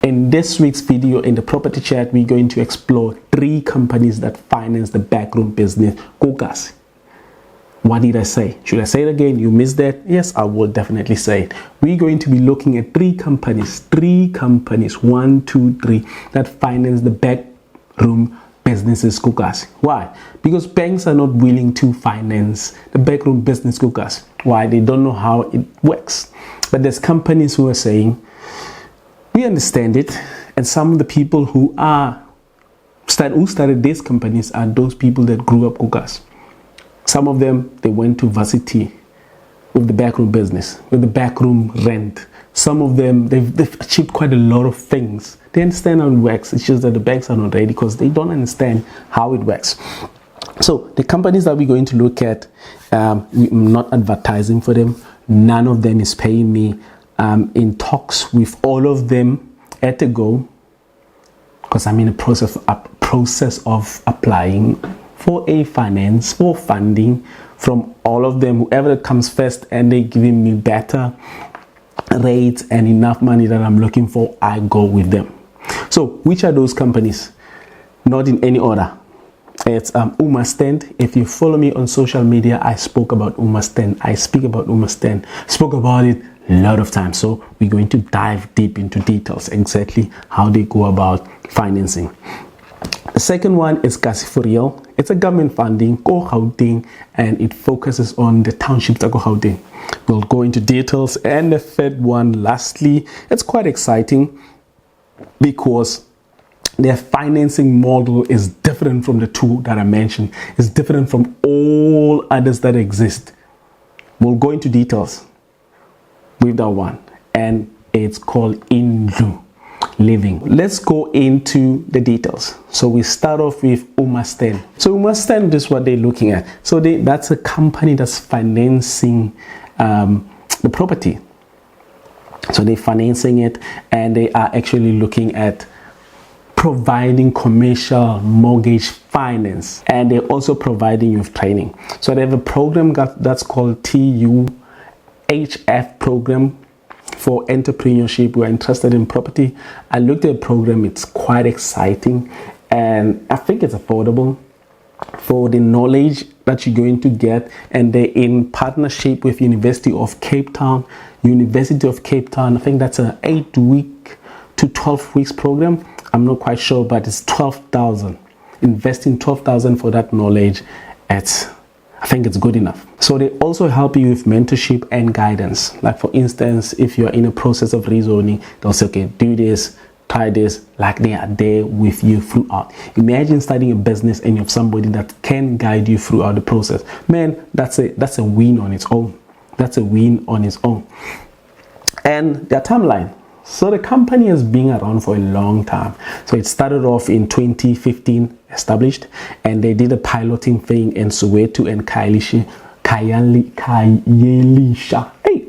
In this week's video, in the property chat, we're going to explore 3 companies that finance the backroom business. Gassi. What did I say? Should I say it again? You missed that? Yes, I will definitely say it. We're going to be looking at 3 companies, 1, 2, 3, that finance the backroom businesses. Gassi. Why? Because banks are not willing to finance the backroom business. Gassi. Why? They don't know how it works. But there's companies who are saying, we understand it, and some of the people who started these companies are those people that grew up Gassi. Some of them, they went to varsity with the backroom business, with the backroom rent. Some of them, they've achieved quite a lot of things. They understand how it works. It's just that the banks are not ready because they don't understand how it works. So the companies that we're going to look at, I'm not advertising for them. None of them is paying me. In talks with all of them at a go, because I'm in a process of applying for a finance, for funding from all of them, whoever comes first, and they giving me better rates and enough money that I'm looking for, I go with them. So which are those companies? Not in any order. It's Umastand. If you follow me on social media, I spoke about Umastand. I speak about Umastand. Spoke about it a lot of times. So we're going to dive deep into details, exactly how they go about financing. The second one is Gassi for real. It's a government funding, Go Gauteng, and it focuses on the townships of Go Gauteng. We'll go into details. And the third one, lastly, it's quite exciting because their financing model is different from the 2 that I mentioned. It's different from all others that exist. We'll go into details with that one, and it's called Indlu Living. Let's go into the details. So we start off with Umastand. So Umastand is what they're looking at. So that's a company that's financing the property. So they're financing it, and they are actually looking at providing commercial mortgage finance, and they're also providing you with training. So they have a program that's called TUHF program for entrepreneurship. We're interested in property. I looked at the program. It's quite exciting, and I think it's affordable for the knowledge that you're going to get. And they're in partnership with University of Cape Town. I think that's an 8-week to 12 weeks program. I'm not quite sure, but it's 12,000. Investing 12,000 for that knowledge, I think it's good enough. So they also help you with mentorship and guidance. Like for instance, if you're in a process of rezoning, they'll say, okay, do this, try this. Like they are there with you throughout. Imagine starting a business and you have somebody that can guide you throughout the process. Man, that's a win on its own. That's a win on its own. And their timeline. So the company has been around for a long time. So it started off in 2015, established, and they did a piloting thing in Soweto and Khayelitsha. Hey,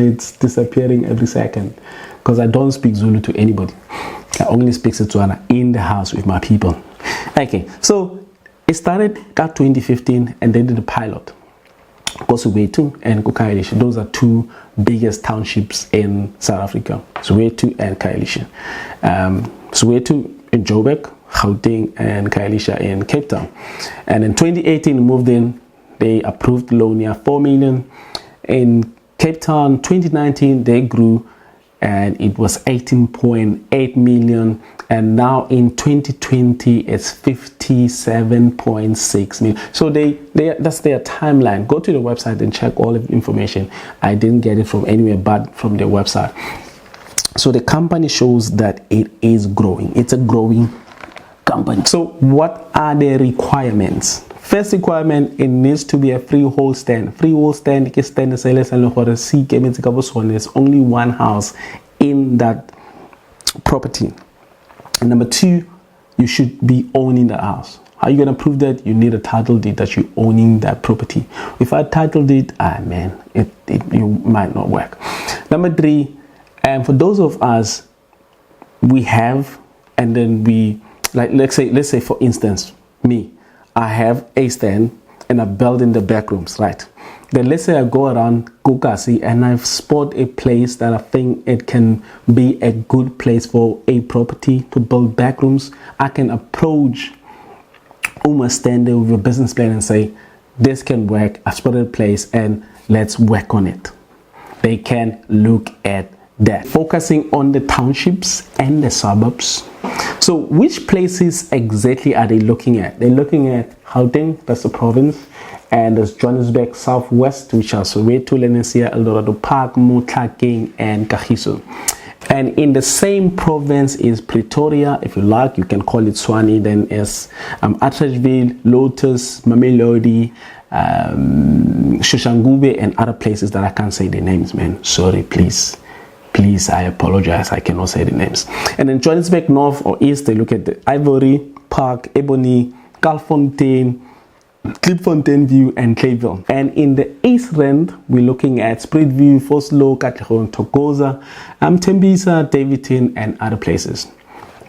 it's disappearing every second because I don't speak Zulu to anybody. I only speak Setswana in the house with my people. Okay, so it started at 2015, and they did a pilot. Soweto and Khayelitsha. Those are 2 biggest townships in South Africa. Soweto and Khayelitsha. Soweto in Joburg, Gauteng, and Khayelitsha in Cape Town. And in 2018, moved in. They approved loan near 4 million. In Cape Town, 2019, they grew, and it was 18.8 million. And now in 2020, it's 57.6 million. So that's their timeline. Go to the website and check all of the information. I didn't get it from anywhere but from their website. So the company shows that it is growing. It's a growing company. So what are the requirements? First requirement, it needs to be a freehold stand. Freehold stand, there's only one house in that property. And number 2, you should be owning the house. How are you going to prove that? You need a title deed that you're owning that property. Without title deed, you might not work. Number 3, and for those of us, we have, and then we, like, let's say for instance, me, I have a stand and I build in the backrooms, right? Then let's say I go around Gassi and I've spot a place that I think it can be a good place for a property to build backrooms. I can approach Standard with your business plan and say, this can work. I've spotted a place and let's work on it. They can look at that. Focusing on the townships and the suburbs. So which places exactly are they looking at? They're looking at Gauteng, that's the province, and there's Johannesburg Southwest, which are Soweto, Lenasia, Eldorado Park, Motlakeng, and Kagiso. And in the same province is Pretoria, if you like, you can call it Tshwane. Then is Atteridgeville, Lotus, Mamelodi, Shoshangube, and other places that I can't say the names, man. Sorry, please, I apologize, I cannot say the names. And then Johannesburg North or East, they look at the Ivory Park, Ebony, Galfontein, Klipfontein View, and Clayville. And in the East Rand, we're looking at Spruitview, Vosloo, Katlehong, Thokoza, Tembisa, Davidton, and other places.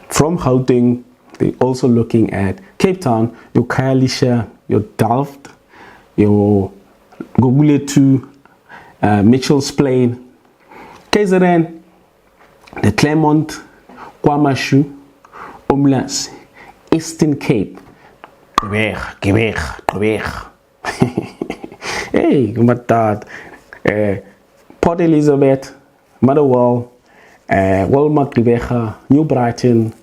From Gauteng, they're also looking at Cape Town, your Khayelitsha, your Delft, your Gugulethu, Mitchell's Plain, KZN, the Claremont, KwaMashu, Umlazi, Eastern Cape, Quebec. Hey, my dad. Port Elizabeth, Motherwell, Walmart, Rebecca, New Brighton,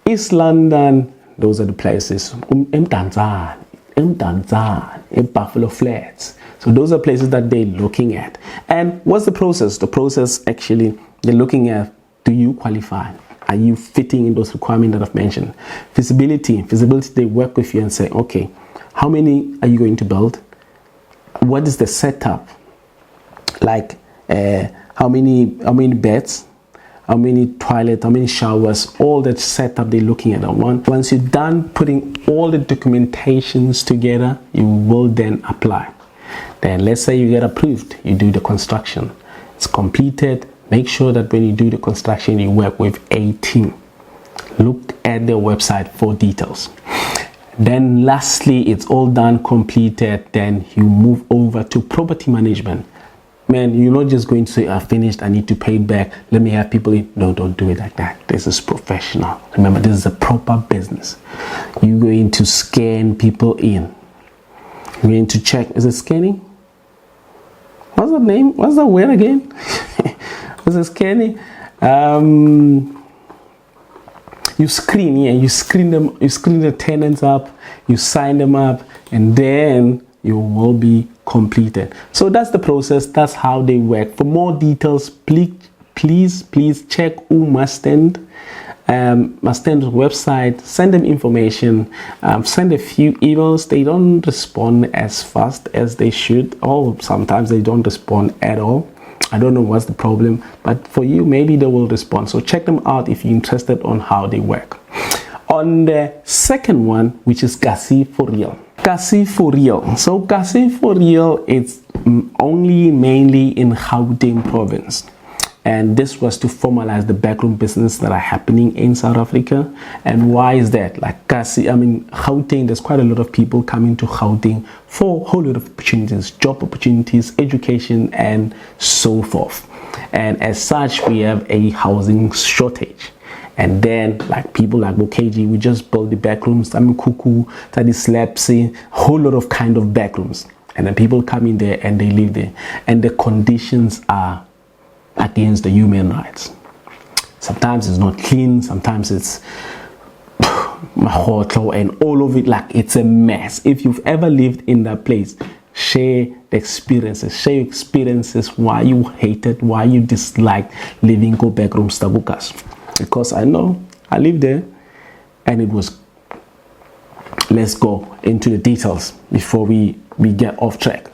East London. Those are the places. Mdantsane, Buffalo Flats. So those are places that they're looking at. And what's the process? The process actually, they're looking at, do you qualify? Are you fitting in those requirements that I've mentioned? Feasibility, they work with you and say, okay, how many are you going to build? What is the setup? Like how many beds, how many toilets, how many showers, all that setup they're looking at. Once you're done putting all the documentations together, you will then apply. Then let's say you get approved, you do the construction. It's completed. Make sure that when you do the construction, you work with a team. Look at their website for details. Then lastly, it's all done, completed. Then you move over to property management. Man, you're not just going to say, I finished, I need to pay back, let me have people in. No, don't do it like that. This is professional. Remember, this is a proper business. You're going to scan people in. You're going to check, is it scanning? What's the name? What's the word again? Is it scanning? You screen, you screen them, you screen the tenants up, you sign them up, and then you will be completed. So that's the process. That's how they work. For more details, please check Mustand's website. Send them information. Send a few emails. They don't respond as fast as they should, or sometimes they don't respond at all. I don't know what's the problem, but for you, maybe they will respond. So check them out if you're interested on how they work. On the second one, which is Gassi for real. Gassi for real. So Gassi for real, it's only mainly in Gauteng province. And this was to formalize the backroom business that are happening in South Africa. And why is that? Like Gauteng, there's quite a lot of people coming to Gauteng for a whole lot of opportunities, job opportunities, education, and so forth. And as such, we have a housing shortage. And then, like people like Bokeji, we just build the backrooms, Kuku, Tadi Slapsy, a whole lot of kind of backrooms. And then people come in there and they live there. And the conditions are against the human rights. Sometimes it's not clean, sometimes it's and all of it, like it's a mess. If you've ever lived in that place, share the experiences, why you hated, why you disliked living go backrooms tabukas. Because I know I lived there and it was. Let's go into the details before we get off track.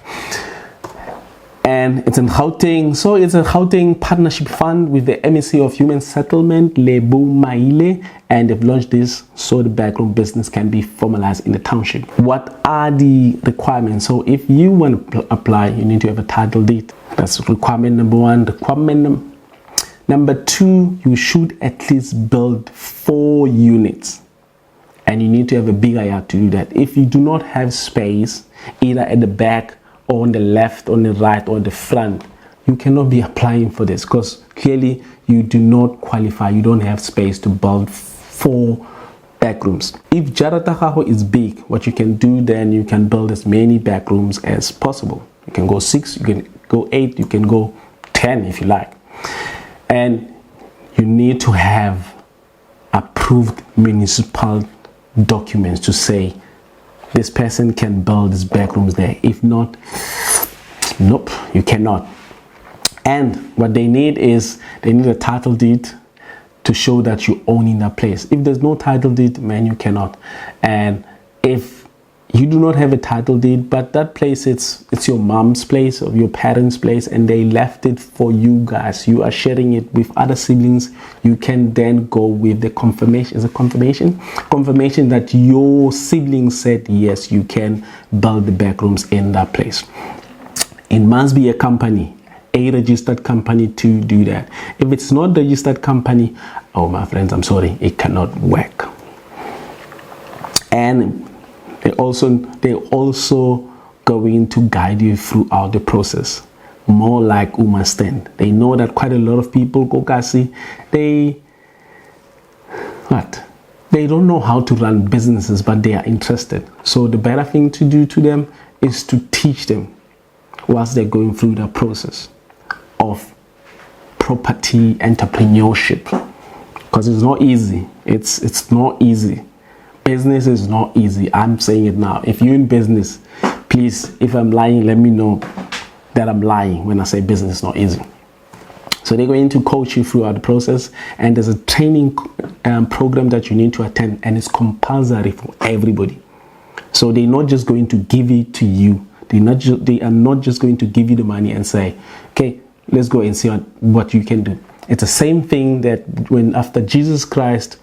And it's in Gauteng. So it's a Gauteng partnership fund with the Ministry of Human Settlement, Lebu Maile, and they've launched this so the backroom business can be formalized in the township. What are the requirements? So if you want to apply, you need to have a title deed. That's requirement number one. Requirement number two, you should at least build 4 units. And you need to have a bigger yard to do that. If you do not have space, either at the back or on the left, on the right, or the front, you cannot be applying for this because clearly you do not qualify. You don't have space to build 4 backrooms. If Jarata is big, what you can do then, you can build as many backrooms as possible. You can go 6, you can go 8, you can go 10 if you like. And you need to have approved municipal documents to say this person can build these backrooms there. If not, nope, you cannot. And what they need is, they need a title deed to show that you own in that place. If there's no title deed, man, you cannot. And if you do not have a title deed, but that place, it's your mom's place or your parents' place, and they left it for you guys, you are sharing it with other siblings, you can then go with the confirmation. Is it confirmation? Confirmation that your siblings said, yes, you can build the backrooms in that place. It must be a company, a registered company to do that. If it's not a registered company, oh my friends, I'm sorry, it cannot work. And they're also going to guide you throughout the process, more like understand. They know that quite a lot of people go Gassi, they don't know how to run businesses, but they are interested. So the better thing to do to them is to teach them whilst they're going through the process of property entrepreneurship, because it's not easy. It's not easy. Business is not easy. I'm saying it now. If you're in business, please, if I'm lying, let me know that I'm lying when I say business is not easy. So they're going to coach you throughout the process, and there's a training program that you need to attend, and it's compulsory for everybody. So they're not just going to give it to you. They are not just going to give you the money and say, okay, let's go and see what you can do. It's the same thing that when after Jesus Christ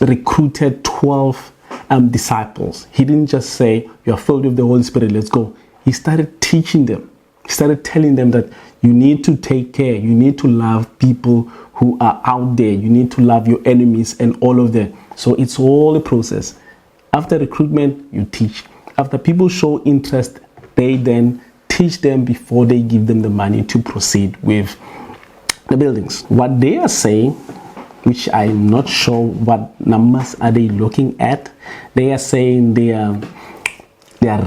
recruited 12 disciples, he didn't just say, you're filled with the Holy Spirit, let's go. He started teaching them. He started telling them that you need to take care. You need to love people who are out there. You need to love your enemies and all of that. So it's all a process. After recruitment, you teach. After people show interest, they then teach them before they give them the money to proceed with the buildings. What they are saying, which I'm not sure what numbers are they looking at, they are saying their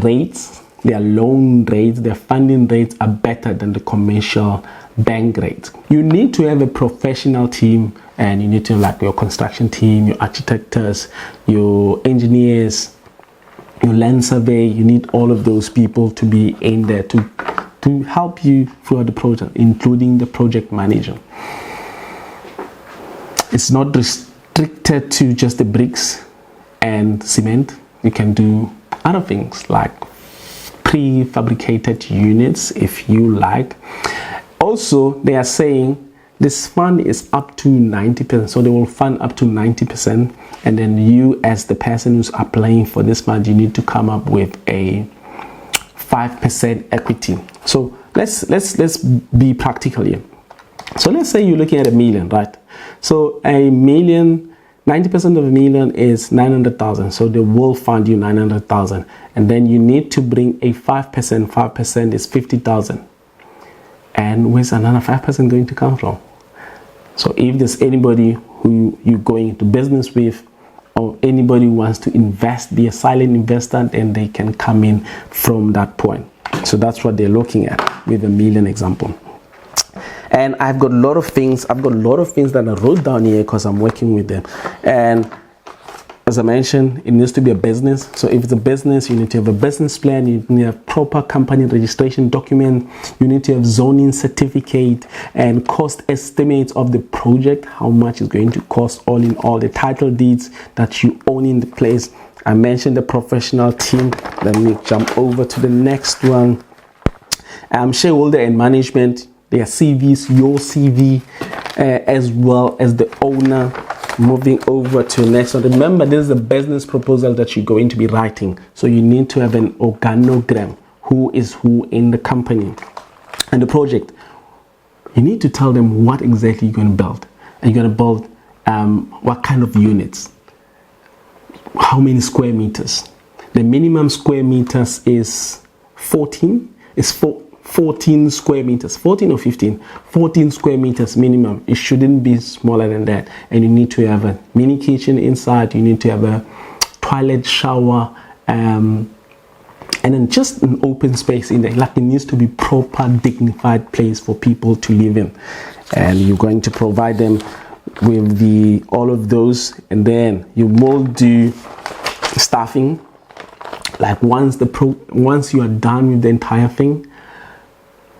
rates, their loan rates, their funding rates are better than the commercial bank rates. You need to have a professional team, and you need to have like your construction team, your architects, your engineers, your land survey. You need all of those people to be in there to help you throughout the project, including the project manager. It's not restricted to just the bricks and cement. You can do other things like prefabricated units if you like. Also, they are saying this fund is up to 90%, so they will fund up to 90%, and then you as the person who's applying for this fund, you need to come up with a 5% equity. So let's be practical here. So let's say you're looking at $1 million, right? So $1 million, 90% of $1 million is 900,000. So they will fund you 900,000, and then you need to bring a 5%. 5% is 50,000. And where's another 5% going to come from? So if there's anybody who you're going into business with, or anybody who wants to invest, be a silent investor, then they can come in from that point. So that's what they're looking at with $1 million example. And I've got a lot of things that I wrote down here because I'm working with them. And as I mentioned, it needs to be a business. So if it's a business, you need to have a business plan, you need to have proper company registration document, you need to have zoning certificate and cost estimates of the project, how much it's going to cost, all in all, the title deeds that you own in the place. I mentioned the professional team. Let me jump over to the next one. Shareholder and management, their CVs, your CV, as well as the owner. Moving over to the next one. Remember, this is a business proposal that you're going to be writing. So you need to have an organogram. Who is who in the company and the project. You need to tell them what exactly you're going to build. And you're going to build what kind of units. How many square meters. The minimum square meters is 14. is 14 square meters, 14 or 15, 14 square meters minimum. It shouldn't be smaller than that. And you need to have a mini kitchen inside. You need to have a toilet, shower, and then just an open space in there. Like, it needs to be proper, dignified place for people to live in. And you're going to provide them with all of those, and then you will do staffing. Like, once you are done with the entire thing,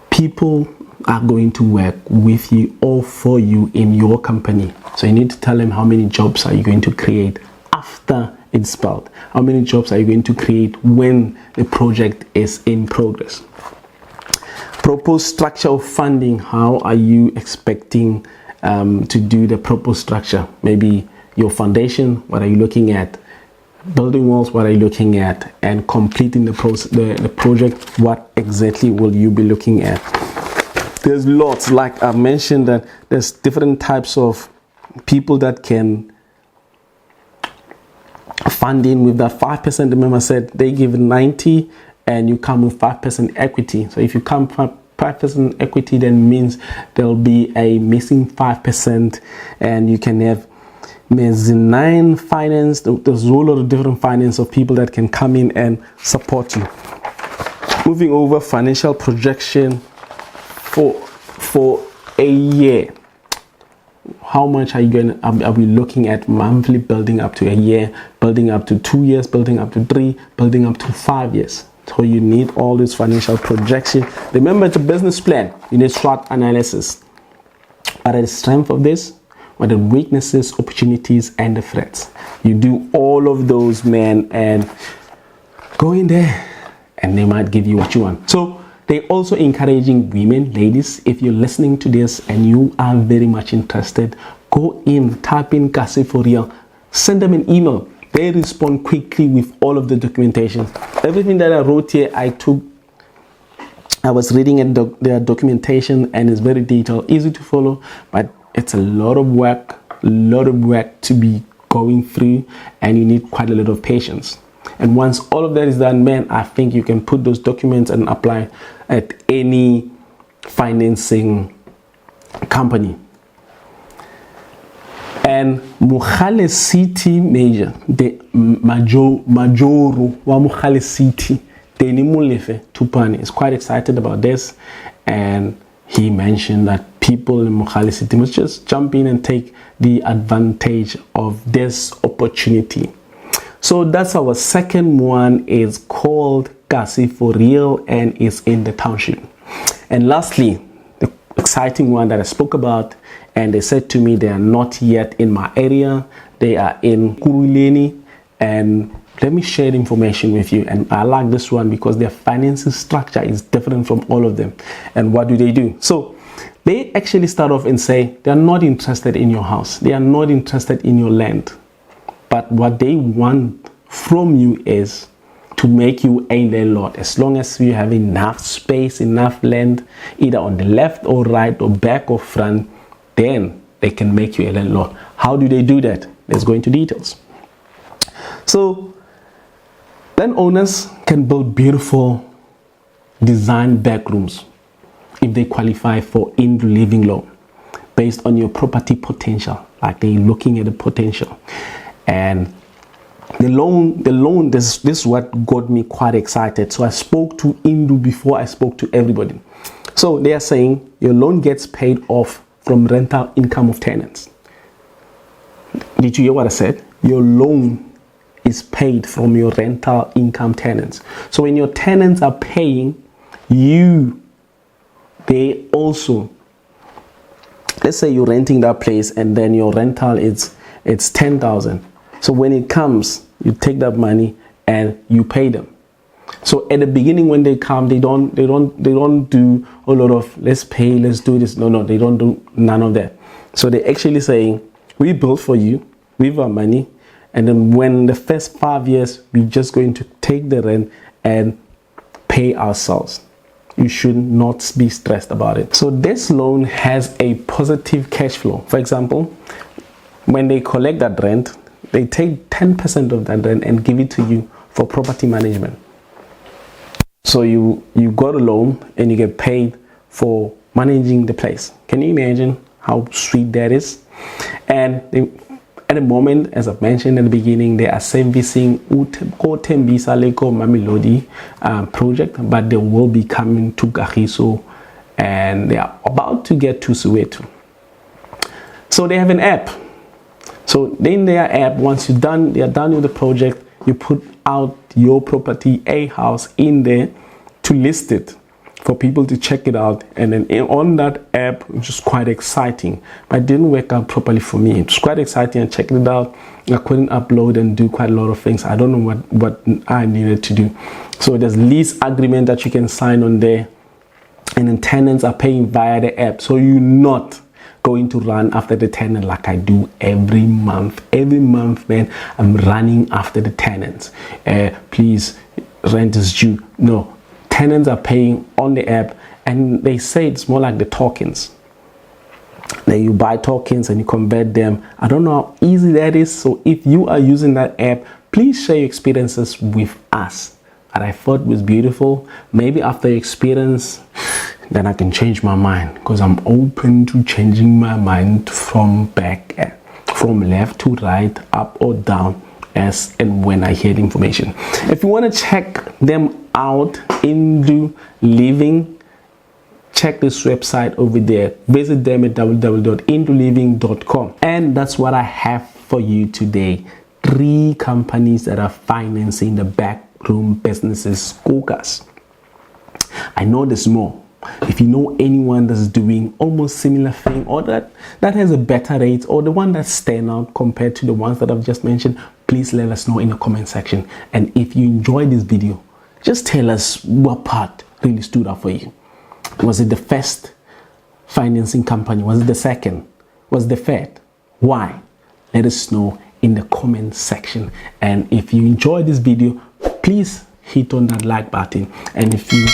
people are going to work with you or for you in your company. So you need to tell them how many jobs are you going to create after it's built. How many jobs are you going to create when the project is in progress? Proposed structure of funding. How are you expecting to do the proposed structure? Maybe your foundation, what are you looking at? Building walls, what are you looking at? And completing the project, what exactly will you be looking at? There's lots, like I've mentioned, that there's different types of people that can fund in with that 5%. Remember I said they give 90 and you come with 5% equity. So if you come 5% equity, then means there'll be a missing 5%, and you can have mezzanine finance. There's a whole lot of different finance of people that can come in and support you. Moving over, financial projection for a year. How much are we looking at monthly, building up to a year, building up to 2 years, building up to 3, building up to 5 years? So you need all this financial projection. Remember, it's a business plan. You need SWOT analysis. What are the strengths of this? What are the weaknesses, opportunities, and the threats? You do all of those, man, and go in there, and they might give you what you want. So they're also encouraging women, ladies, if you're listening to this and you are very much interested, go in, type in Gassi for real, send them an email. They respond quickly with all of the documentation. Everything that I wrote here, I was reading their documentation, and it's very detailed, easy to follow, but it's a lot of work to be going through, and you need quite a lot of patience. And once all of that is done, man, I think you can put those documents and apply at any financing company. And Mogale City Major, the Majoro wa Mogale City, Deni Molefe Tupani, is quite excited about this, and he mentioned that people in Mogale City must just jump in and take the advantage of this opportunity. So that's our second one. Is called Gassi for real and is in the township. And lastly, the exciting one that I spoke about, and they said to me they are not yet in my area. They are in Kuruleni, and let me share the information with you. And I like this one because their financing structure is different from all of them. And what do? So they actually start off and say they are not interested in your house. They are not interested in your land. But what they want from you is to make you a landlord. As long as you have enough space, enough land, either on the left or right or back or front, then they can make you a landlord. How do they do that? Let's go into details. So landowners can build beautiful design backrooms if they qualify for in living loan based on your property potential. Like, they're looking at the potential. And the loan, this is what got me quite excited. So I spoke to Indu before I spoke to everybody. So they are saying your loan gets paid off from rental income of tenants. Did you hear what I said? Your loan is paid from your rental income tenants. So when your tenants are paying you, they also, let's say you're renting that place and then your rental it's 10,000. So when it comes, you take that money and you pay them. So at the beginning when they come, they don't do a lot of let's pay, let's do this. No, they don't do none of that. So they're actually saying, we built for you with our money, and then when the first 5 years, we're just going to take the rent and pay ourselves. You should not be stressed about it. So this loan has a positive cash flow. For example, when they collect that rent, they take 10% of that rent and give it to you for property management. So you got a loan and you get paid for managing the place. Can you imagine how sweet that is? And at the moment, as I've mentioned in the beginning, they are servicing Tembisa Leko Mamelodi project, but they will be coming to Kagiso and they are about to get to Soweto. So they have an app. So in their app, once they are done with the project, you put out your property, a house in there to list it for people to check it out. And then on that app, which is quite exciting, but it didn't work out properly for me. It was quite exciting. I checked it out. I couldn't upload and do quite a lot of things. I don't know what I needed to do. So there's lease agreement that you can sign on there, and then tenants are paying via the app. So you're not going to run after the tenant like I do every month. Every month, man, I'm running after the tenants. Please, rent is due. No, tenants are paying on the app, and they say it's more like the tokens. Then you buy tokens and you convert them. I don't know how easy that is. So if you are using that app, please share your experiences with us. And I thought it was beautiful. Maybe after your experience, then I can change my mind, because I'm open to changing my mind from left to right, up or down, as and when I hear the information. If you want to check them out, Into Living, check this website over there. Visit them at www.indoliving.com. And that's what I have for you today. 3 companies that are financing the backroom businesses, Kokas. I know there's more. If you know anyone that's doing almost similar thing, or that has a better rate, or the one that stand out compared to the ones that I've just mentioned, please let us know in the comment section. And if you enjoyed this video, just tell us what part really stood out for you. Was it the first financing company? Was it the second? Was it the third? Why? Let us know in the comment section. And if you enjoyed this video, please hit on that like button. And if you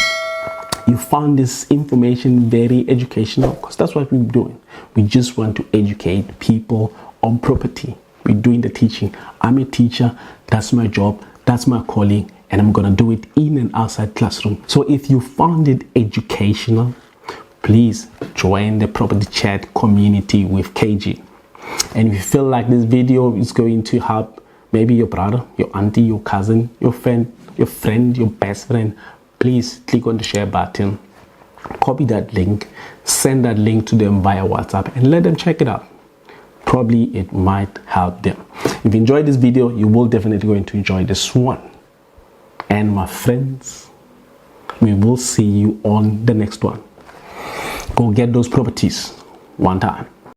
found this information very educational, because that's what we're doing. We just want to educate people on property. We're doing the teaching. I'm a teacher. That's my job. That's my calling. And I'm going to do it in and outside classroom. So if you found it educational, please join the property chat community with KG. And if you feel like this video is going to help maybe your brother, your auntie, your cousin, your friend, your best friend, please click on the share button, copy that link, send that link to them via WhatsApp, and let them check it out. Probably it might help them. If you enjoyed this video, you will definitely going to enjoy this one. And my friends, we will see you on the next one. Go get those properties one time.